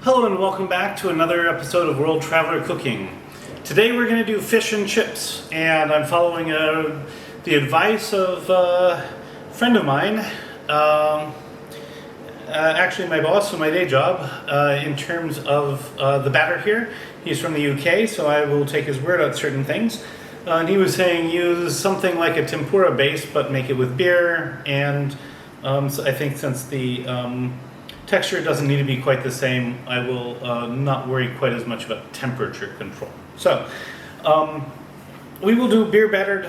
Hello and welcome back to another episode of World Traveler Cooking. Today we're going to do fish and chips, and I'm following the advice of a friend of mine, actually my boss in my day job, in terms of the batter here. He's from the UK, so I will take his word on certain things. And he was saying use something like a tempura base, but make it with beer, and so I think since the texture doesn't need to be quite the same, I will not worry quite as much about temperature control. So we will do beer battered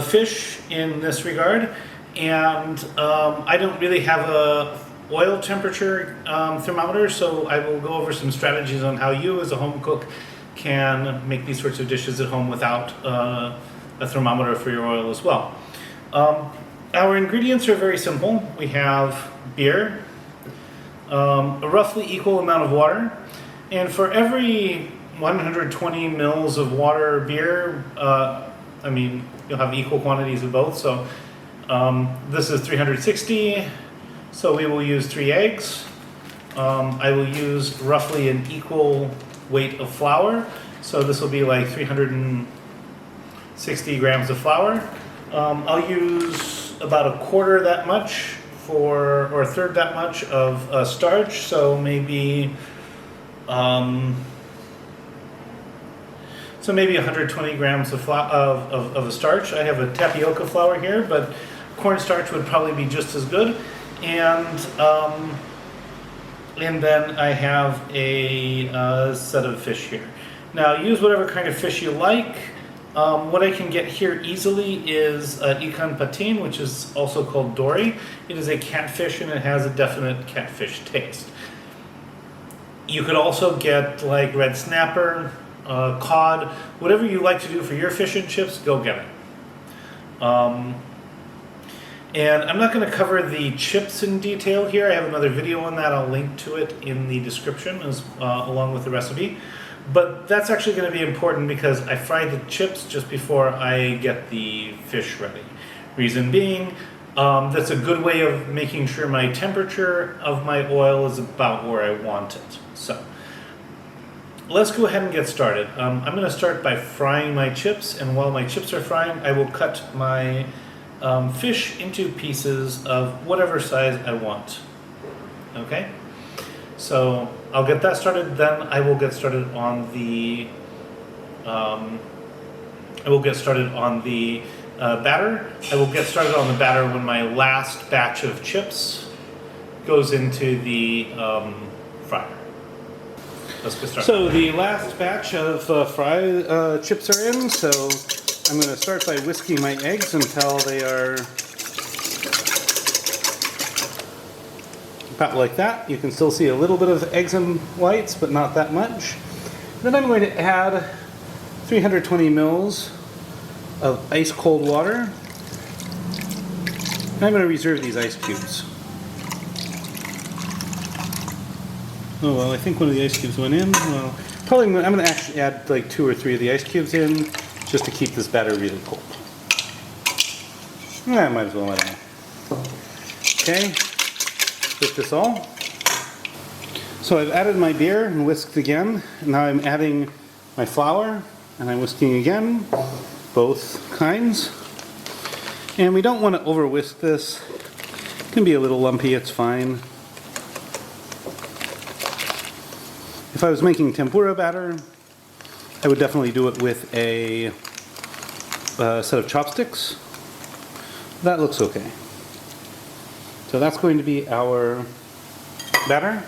fish in this regard, and I don't really have a oil temperature thermometer, so I will go over some strategies on how you as a home cook can make these sorts of dishes at home without a thermometer for your oil as well. Our ingredients are very simple. We have beer, a roughly equal amount of water, and for every 120 mils of water or beer, I mean, you'll have equal quantities of both, so this is 360, so we will use 3 eggs. I will use roughly an equal weight of flour, so this will be like 360 grams of flour. I'll use about a quarter that much or a third that much of starch, so maybe 120 grams of a starch. I have a tapioca flour here, but cornstarch would probably be just as good. And then I have a set of fish here. Now use whatever kind of fish you like. What I can get here easily is ikan patin, which is also called dory. It is a catfish and it has a definite catfish taste. You could also get like red snapper, cod, whatever you like to do for your fish and chips, go get it. And I'm not going to cover the chips in detail here. I have another video on that. I'll link to it in the description along with the recipe. But that's actually going to be important because I fry the chips just before I get the fish ready. Reason being, that's a good way of making sure my temperature of my oil is about where I want it. So let's go ahead and get started. I'm going to start by frying my chips, and while my chips are frying, I will cut my fish into pieces of whatever size I want. Okay? So I'll get that started, then I will get started on the batter. I will get started on the batter when my last batch of chips goes into the fryer. Let's get started. So the last batch of fried chips are in, so I'm going to start by whisking my eggs until they are about like that. You can still see a little bit of eggs and whites, but not that much. Then I'm going to add 320 mils of ice cold water. And I'm going to reserve these ice cubes. Oh well, I think one of the ice cubes went in. Well, probably I'm going to actually add like 2 or 3 of the ice cubes in just to keep this batter really cold. Yeah, I might as well, I don't know. Okay. With this all. So I've added my beer and whisked again. Now I'm adding my flour and I'm whisking again, both kinds. And we don't want to over whisk this. It can be a little lumpy, it's fine. If I was making tempura batter, I would definitely do it with a set of chopsticks. That looks okay. So that's going to be our batter,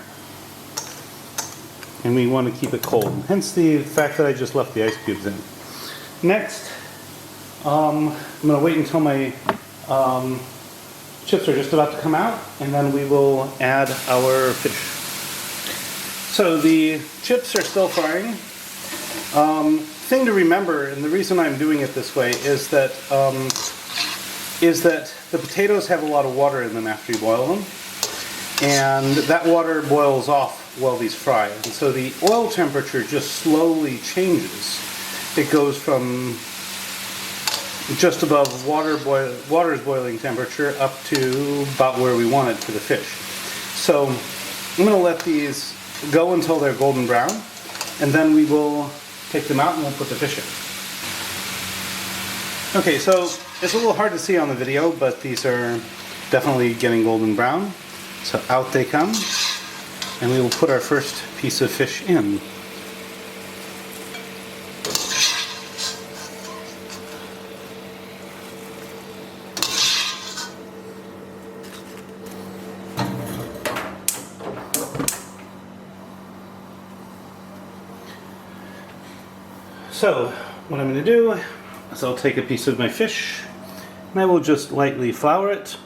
and we want to keep it cold, hence the fact that I just left the ice cubes in. Next, I'm going to wait until my chips are just about to come out, and then we will add our fish. So the chips are still frying. Thing to remember, and the reason I'm doing it this way, is that the potatoes have a lot of water in them after you boil them, and that water boils off while these fry. And so the oil temperature just slowly changes. It goes from just above water's boiling temperature up to about where we want it for the fish. So I'm going to let these go until they're golden brown, and then we will take them out and we'll put the fish in. Okay, so it's a little hard to see on the video, but these are definitely getting golden brown. So out they come, and we will put our first piece of fish in. So, what I'm going to do is I'll take a piece of my fish and I will just lightly flour it,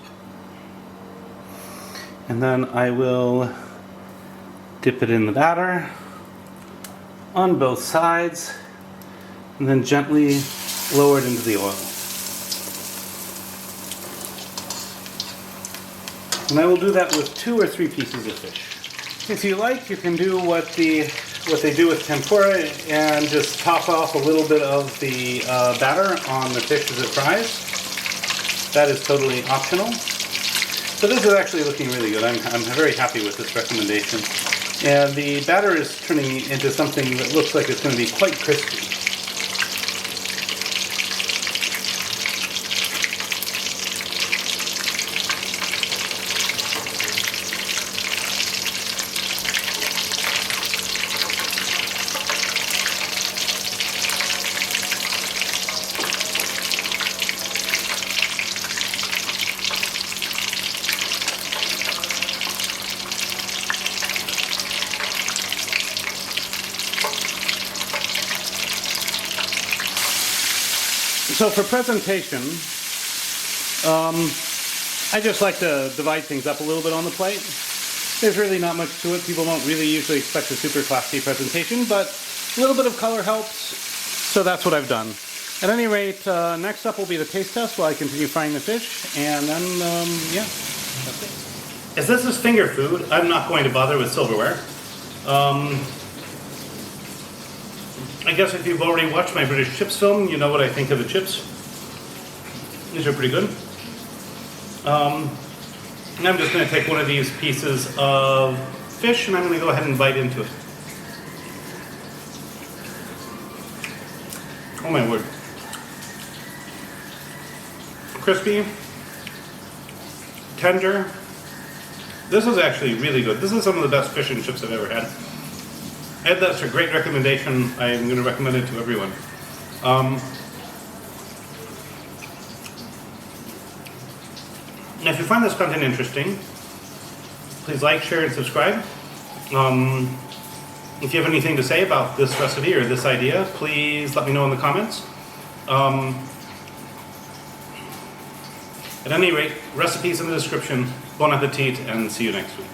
and then I will dip it in the batter on both sides and then gently lower it into the oil. And I will do that with 2 or 3 pieces of fish. If you like, you can do what they do with tempura and just top off a little bit of the batter on the fish as it fries. That is totally optional. So this is actually looking really good. I'm very happy with this recommendation. And the batter is turning into something that looks like it's going to be quite crispy. So for presentation, I just like to divide things up a little bit on the plate. There's really not much to it. People don't really usually expect a super classy presentation, but a little bit of color helps, so that's what I've done. At any rate, next up will be the taste test while I continue frying the fish, and then, yeah, that's it. As this is finger food, I'm not going to bother with silverware. I guess if you've already watched my British chips film, you know what I think of the chips. These are pretty good. And I'm just going to take one of these pieces of fish and I'm going to go ahead and bite into it. Oh my word. Crispy, tender. This is actually really good. This is some of the best fish and chips I've ever had. Ed, that's a great recommendation. I'm going to recommend it to everyone. Now, if you find this content interesting, please like, share, and subscribe. If you have anything to say about this recipe or this idea, please let me know in the comments. At any rate, recipes in the description. Bon appetit, and see you next week.